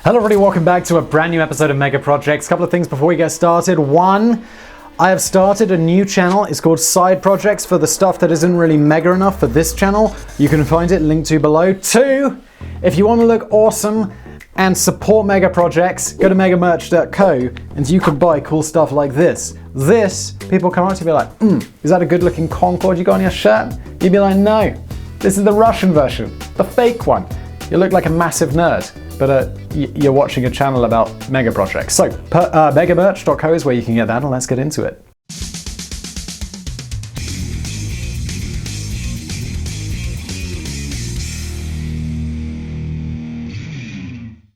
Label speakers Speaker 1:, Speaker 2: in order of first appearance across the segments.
Speaker 1: Hello everybody, welcome back to a brand new episode of Mega Projects. Couple of things before we get started. One, I have started a new channel. It's called Side Projects for the stuff that isn't really mega enough for this channel. You can find it linked to below. Two, if you want to look awesome and support Mega Projects, go to megamerch.co and you can buy cool stuff like this. This, people come up to you and be like, is that a good looking Concorde you got on your shirt? You'd be like, no, this is the Russian version, the fake one. You look like a massive nerd. But you're watching a channel about Mega Projects. So, megamerch.co is where you can get that, and let's get into it.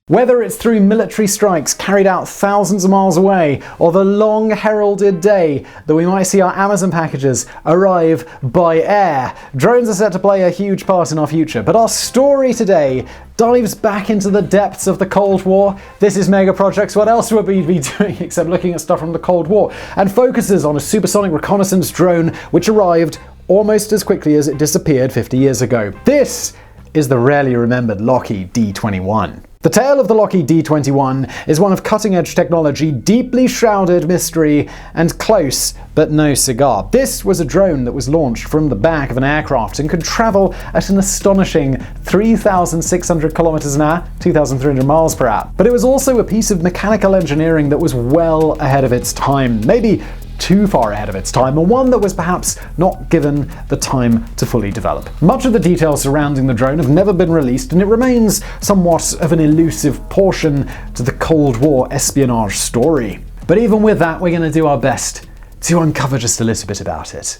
Speaker 1: Whether it's through military strikes carried out thousands of miles away, or the long heralded day that we might see our Amazon packages arrive by air, drones are set to play a huge part in our future. But our story today dives back into the depths of the Cold War. This is Mega Projects. What else would we be doing except looking at stuff from the Cold War? And focuses on a supersonic reconnaissance drone which arrived almost as quickly as it disappeared 50 years ago. This is the rarely remembered Lockheed D-21. The tale of the Lockheed D-21 is one of cutting-edge technology, deeply shrouded mystery, and close but no cigar. This was a drone that was launched from the back of an aircraft and could travel at an astonishing 3,600 kilometers an hour, 2,300 miles per hour. But it was also a piece of mechanical engineering that was well ahead of its time, maybe too far ahead of its time, and one that was perhaps not given the time to fully develop. Much of the details surrounding the drone have never been released, and it remains somewhat of an elusive portion to the Cold War espionage story. But even with that, we're going to do our best to uncover just a little bit about it.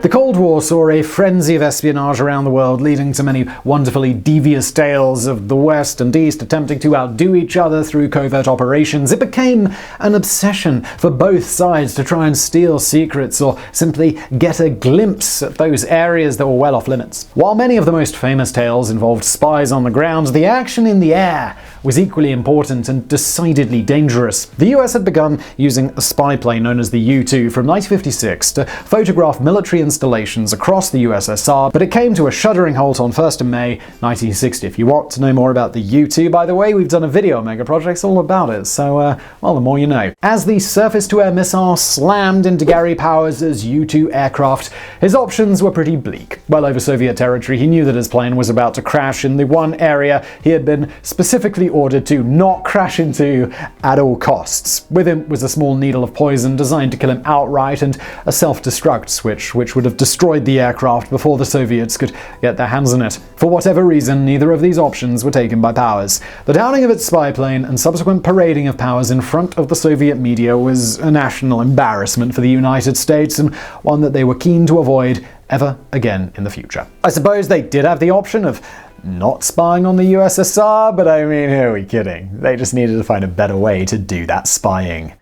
Speaker 1: The Cold War saw a frenzy of espionage around the world, leading to many wonderfully devious tales of the West and East attempting to outdo each other through covert operations. It became an obsession for both sides to try and steal secrets or simply get a glimpse at those areas that were well off limits. While many of the most famous tales involved spies on the ground, the action in the air was equally important and decidedly dangerous. The US had begun using a spy plane known as the U-2 from 1956 to photograph military installations across the USSR, but it came to a shuddering halt on 1st of May 1960. If you want to know more about the U-2, by the way, we've done a video on Mega Projects all about it, so well, the more you know. As the surface-to-air missile slammed into Gary Powers' U-2 aircraft, his options were pretty bleak. Well over Soviet territory, he knew that his plane was about to crash in the one area he had been specifically ordered to not crash into at all costs. With him was a small needle of poison designed to kill him outright, and a self-destruct switch which would have destroyed the aircraft before the Soviets could get their hands on it. For whatever reason, neither of these options were taken by Powers. The downing of its spy plane and subsequent parading of Powers in front of the Soviet media was a national embarrassment for the United States, and one that they were keen to avoid ever again in the future. I suppose they did have the option of not spying on the USSR, but I mean, who are we kidding? They just needed to find a better way to do that spying.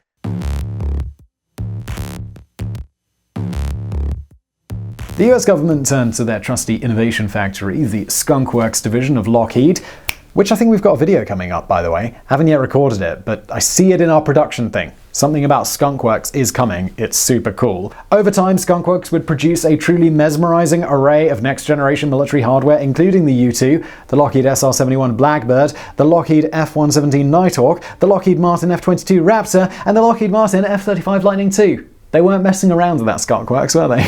Speaker 1: The US government turned to their trusty innovation factory, the Skunk Works division of Lockheed, which I think we've got a video coming up, by the way. Haven't yet recorded it, but I see it in our production thing. Something about Skunk Works is coming. It's super cool. Over time, Skunk Works would produce a truly mesmerizing array of next-generation military hardware, including the U-2, the Lockheed SR-71 Blackbird, the Lockheed F-117 Nighthawk, the Lockheed Martin F-22 Raptor, and the Lockheed Martin F-35 Lightning II. They weren't messing around with that Skunk Works, were they?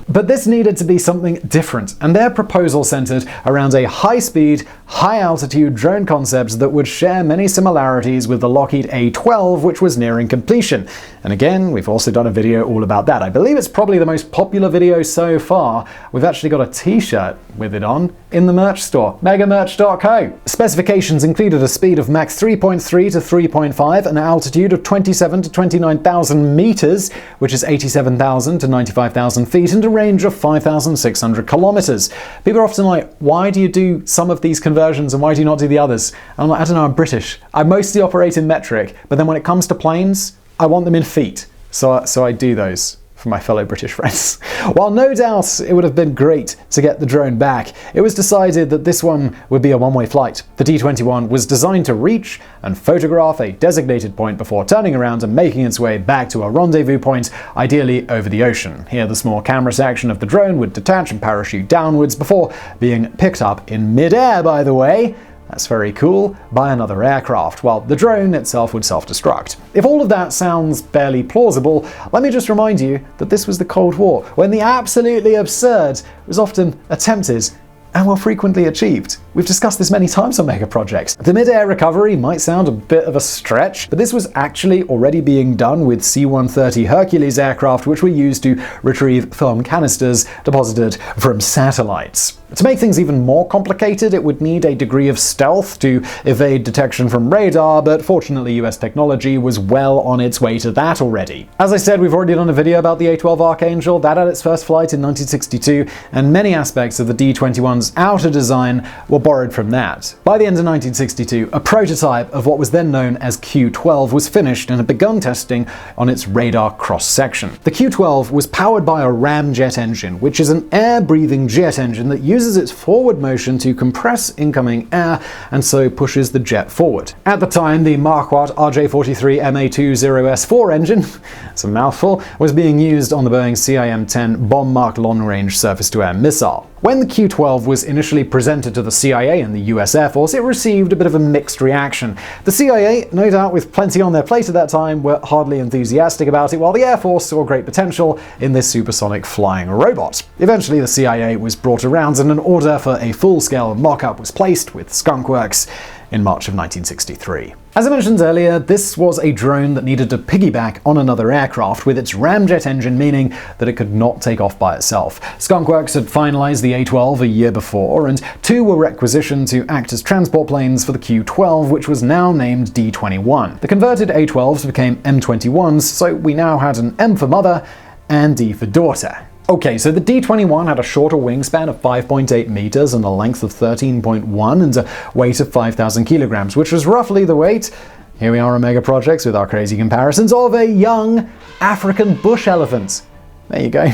Speaker 1: But this needed to be something different, and their proposal centered around a high-speed, high-altitude drone concept that would share many similarities with the Lockheed A-12, which was nearing completion. And again, we've also done a video all about that. I believe it's probably the most popular video so far. We've actually got a t-shirt with it on in the merch store, megamerch.co. Specifications included a speed of Mach 3.3 to 3.5, an altitude of 27 to 29,000 meters, which is 87,000 to 95,000 feet, and a range of 5,600 kilometers. People are often like, why do you do some of these conversions and why do you not do the others? And I'm like, I don't know, I'm British. I mostly operate in metric, but then when it comes to planes, I want them in feet. So I do those for my fellow British friends. While no doubt it would have been great to get the drone back, it was decided that this one would be a one-way flight. The D-21 was designed to reach and photograph a designated point before turning around and making its way back to a rendezvous point, ideally over the ocean. Here, the small camera section of the drone would detach and parachute downwards before being picked up in mid-air, by the way. That's very cool, by another aircraft, while the drone itself would self-destruct. If all of that sounds barely plausible, let me just remind you that this was the Cold War, when the absolutely absurd was often attempted and were frequently achieved. We've discussed this many times on mega projects. The mid-air recovery might sound a bit of a stretch, but this was actually already being done with C-130 Hercules aircraft, which were used to retrieve film canisters deposited from satellites. To make things even more complicated, it would need a degree of stealth to evade detection from radar, but fortunately US technology was well on its way to that already. As I said, we've already done a video about the A-12 Archangel. That had its first flight in 1962, and many aspects of the D-21's outer design were borrowed from that. By the end of 1962, a prototype of what was then known as Q-12 was finished and had begun testing on its radar cross-section. The Q-12 was powered by a ramjet engine, which is an air-breathing jet engine that uses its forward motion to compress incoming air and so pushes the jet forward. At the time, the Marquardt RJ-43 MA-20S4 engine, it's a mouthful, was being used on the Boeing CIM-10 bomb-marked long-range surface-to-air missile. When the Q-12 was initially presented to the CIA and the US Air Force, it received a bit of a mixed reaction. The CIA, no doubt with plenty on their plate at that time, were hardly enthusiastic about it, while the Air Force saw great potential in this supersonic flying robot. Eventually, the CIA was brought around and an order for a full-scale mock-up was placed with Skunk Works in March of 1963. As I mentioned earlier, this was a drone that needed to piggyback on another aircraft with its ramjet engine, meaning that it could not take off by itself. Skunk Works had finalized the A-12 a year before, and two were requisitioned to act as transport planes for the Q-12, which was now named D-21. The converted A-12s became M-21s, so we now had an M for mother and D for daughter. Okay, so the D-21 had a shorter wingspan of 5.8 meters and a length of 13.1 and a weight of 5,000 kilograms, which was roughly the weight, here we are on mega projects with our crazy comparisons, of a young African bush elephant. There you go.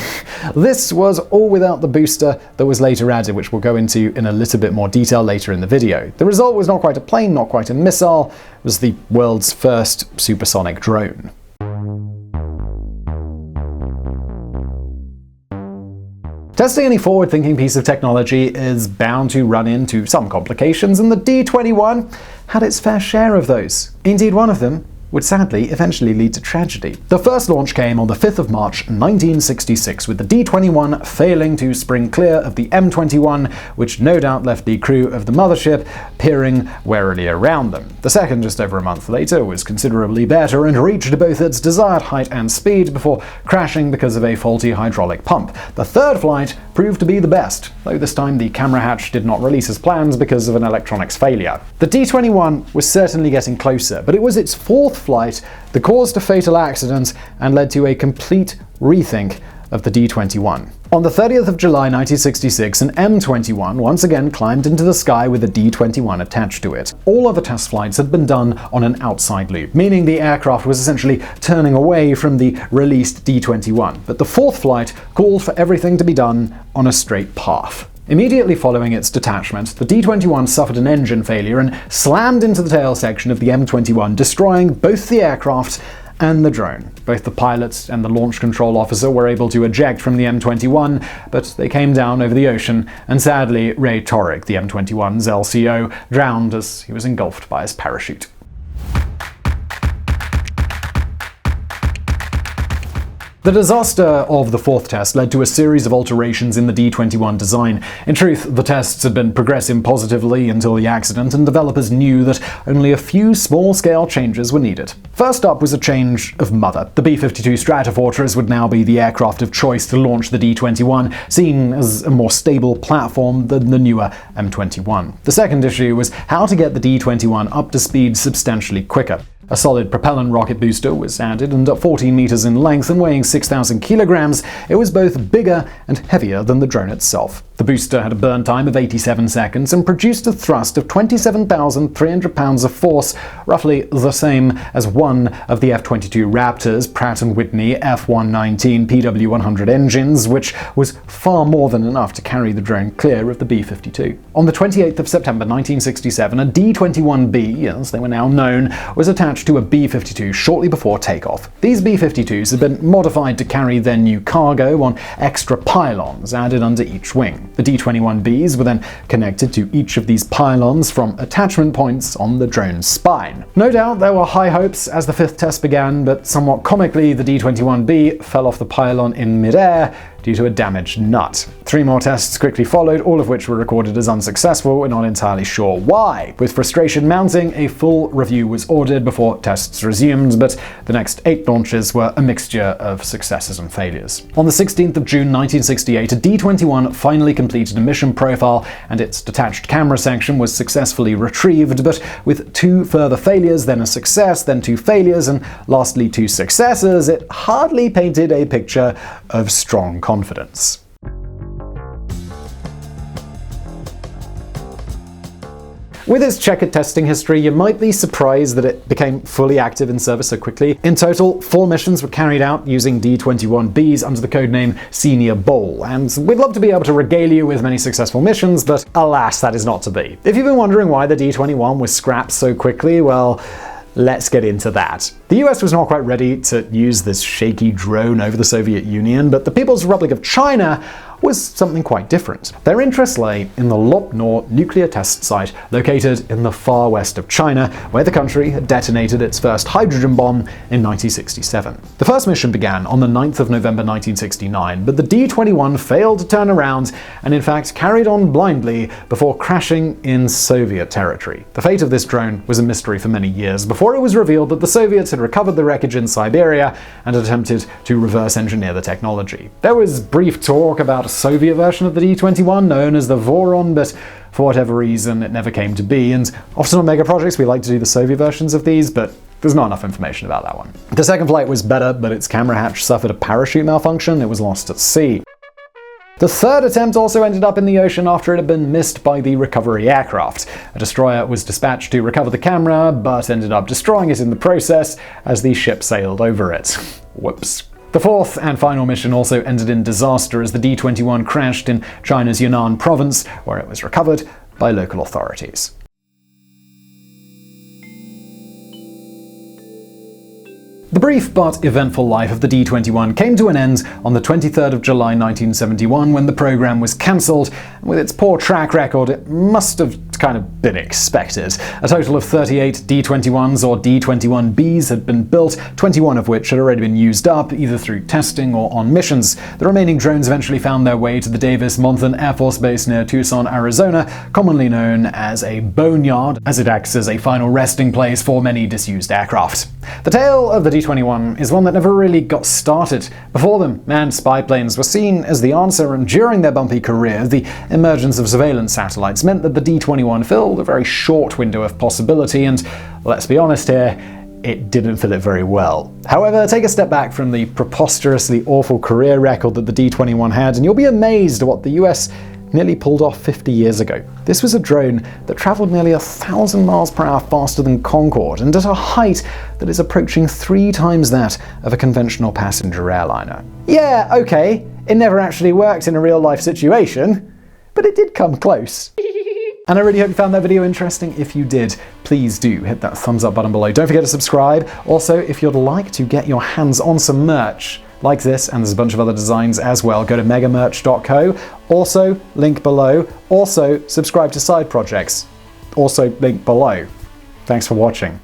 Speaker 1: This was all without the booster that was later added, which we'll go into in a little bit more detail later in the video. The result was not quite a plane, not quite a missile, it was the world's first supersonic drone. Testing any forward-thinking piece of technology is bound to run into some complications, and the D-21 had its fair share of those. Indeed, one of them would sadly eventually lead to tragedy. The first launch came on the 5th of March 1966, with the D-21 failing to spring clear of the M-21, which no doubt left the crew of the mothership peering warily around them. The second, just over a month later, was considerably better and reached both its desired height and speed before crashing because of a faulty hydraulic pump. The third flight proved to be the best, though this time the camera hatch did not release as planned because of an electronics failure. The D-21 was certainly getting closer, but it was its fourth flight that caused a fatal accident and led to a complete rethink of the D-21. On the 30th of July 1966, an M-21 once again climbed into the sky with a D-21 attached to it. All other test flights had been done on an outside loop, meaning the aircraft was essentially turning away from the released D-21. But the fourth flight called for everything to be done on a straight path. Immediately following its detachment, the D-21 suffered an engine failure and slammed into the tail section of the M-21, destroying both the aircraft and the drone. Both the pilot and the launch control officer were able to eject from the M-21, but they came down over the ocean, and sadly, Ray Torrick, the M-21's LCO, drowned as he was engulfed by his parachute. The disaster of the fourth test led to a series of alterations in the D-21 design. In truth, the tests had been progressing positively until the accident, and developers knew that only a few small-scale changes were needed. First up was a change of mother. The B-52 Stratofortress would now be the aircraft of choice to launch the D-21, seen as a more stable platform than the newer M-21. The second issue was how to get the D-21 up to speed substantially quicker. A solid propellant rocket booster was added, and at 14 meters in length and weighing 6,000 kilograms, it was both bigger and heavier than the drone itself. The booster had a burn time of 87 seconds and produced a thrust of 27,300 pounds of force, roughly the same as one of the F-22 Raptor's Pratt & Whitney F-119 PW-100 engines, which was far more than enough to carry the drone clear of the B-52. On the 28th of September 1967, a D-21B, as they were now known, was attached to a B-52 shortly before takeoff. These B-52s had been modified to carry their new cargo on extra pylons added under each wing. The D-21Bs were then connected to each of these pylons from attachment points on the drone's spine. No doubt there were high hopes as the fifth test began, but somewhat comically, the D-21B fell off the pylon in mid-air due to a damaged nut. 3 more tests quickly followed, all of which were recorded as unsuccessful. We're not entirely sure why. With frustration mounting, a full review was ordered before tests resumed, but the next 8 launches were a mixture of successes and failures. On the 16th of June 1968, a D-21 finally completed a mission profile, and its detached camera section was successfully retrieved, but with 2 further failures, then a success, then 2 failures, and lastly 2 successes, it hardly painted a picture of strong confidence. With its checkered testing history, you might be surprised that it became fully active in service so quickly. In total, 4 missions were carried out using D-21Bs under the codename Senior Bowl, and we'd love to be able to regale you with many successful missions, but alas, that is not to be. If you've been wondering why the D-21 was scrapped so quickly, well, let's get into that. The US was not quite ready to use this shaky drone over the Soviet Union, but the People's Republic of China was something quite different. Their interest lay in the Lop-Nor nuclear test site located in the far west of China, where the country had detonated its first hydrogen bomb in 1967. The first mission began on the 9th of November 1969, but the D-21 failed to turn around and in fact carried on blindly before crashing in Soviet territory. The fate of this drone was a mystery for many years before it was revealed that the Soviets had recovered the wreckage in Siberia and attempted to reverse engineer the technology. There was brief talk about a Soviet version of the D-21 known as the Voron, but for whatever reason it never came to be, and often on mega projects we like to do the Soviet versions of these, but there's not enough information about that one. The second flight was better, but its camera hatch suffered a parachute malfunction. It was lost at sea. The third attempt also ended up in the ocean after it had been missed by the recovery aircraft. A destroyer was dispatched to recover the camera, but ended up destroying it in the process as the ship sailed over it. Whoops. The fourth and final mission also ended in disaster as the D-21 crashed in China's Yunnan province, where it was recovered by local authorities. The brief but eventful life of the D-21 came to an end on the 23rd of July 1971 when the program was cancelled. With its poor track record, it must have kind of been expected. A total of 38 D-21s or D-21Bs had been built, 21 of which had already been used up, either through testing or on missions. The remaining drones eventually found their way to the Davis-Monthan Air Force Base near Tucson, Arizona, commonly known as a boneyard, as it acts as a final resting place for many disused aircraft. The tale of the D-21 is one that never really got started. Before them, manned spy planes were seen as the answer, and during their bumpy career, the emergence of surveillance satellites meant that the D-21 filled a very short window of possibility, and let's be honest here, it didn't fill it very well. However, take a step back from the preposterously awful career record that the D-21 had, and you'll be amazed at what the US nearly pulled off 50 years ago. This was a drone that traveled nearly 1,000 miles per hour faster than Concorde, and at a height that is approaching 3 times that of a conventional passenger airliner. Yeah, okay, it never actually worked in a real-life situation, but it did come close. And I really hope you found that video interesting. If you did, please do hit that thumbs up button below. Don't forget to subscribe. Also, if you'd like to get your hands on some merch like this, and there's a bunch of other designs as well, go to megamerch.co. Also, link below. Also, subscribe to side projects. Also, link below. Thanks for watching.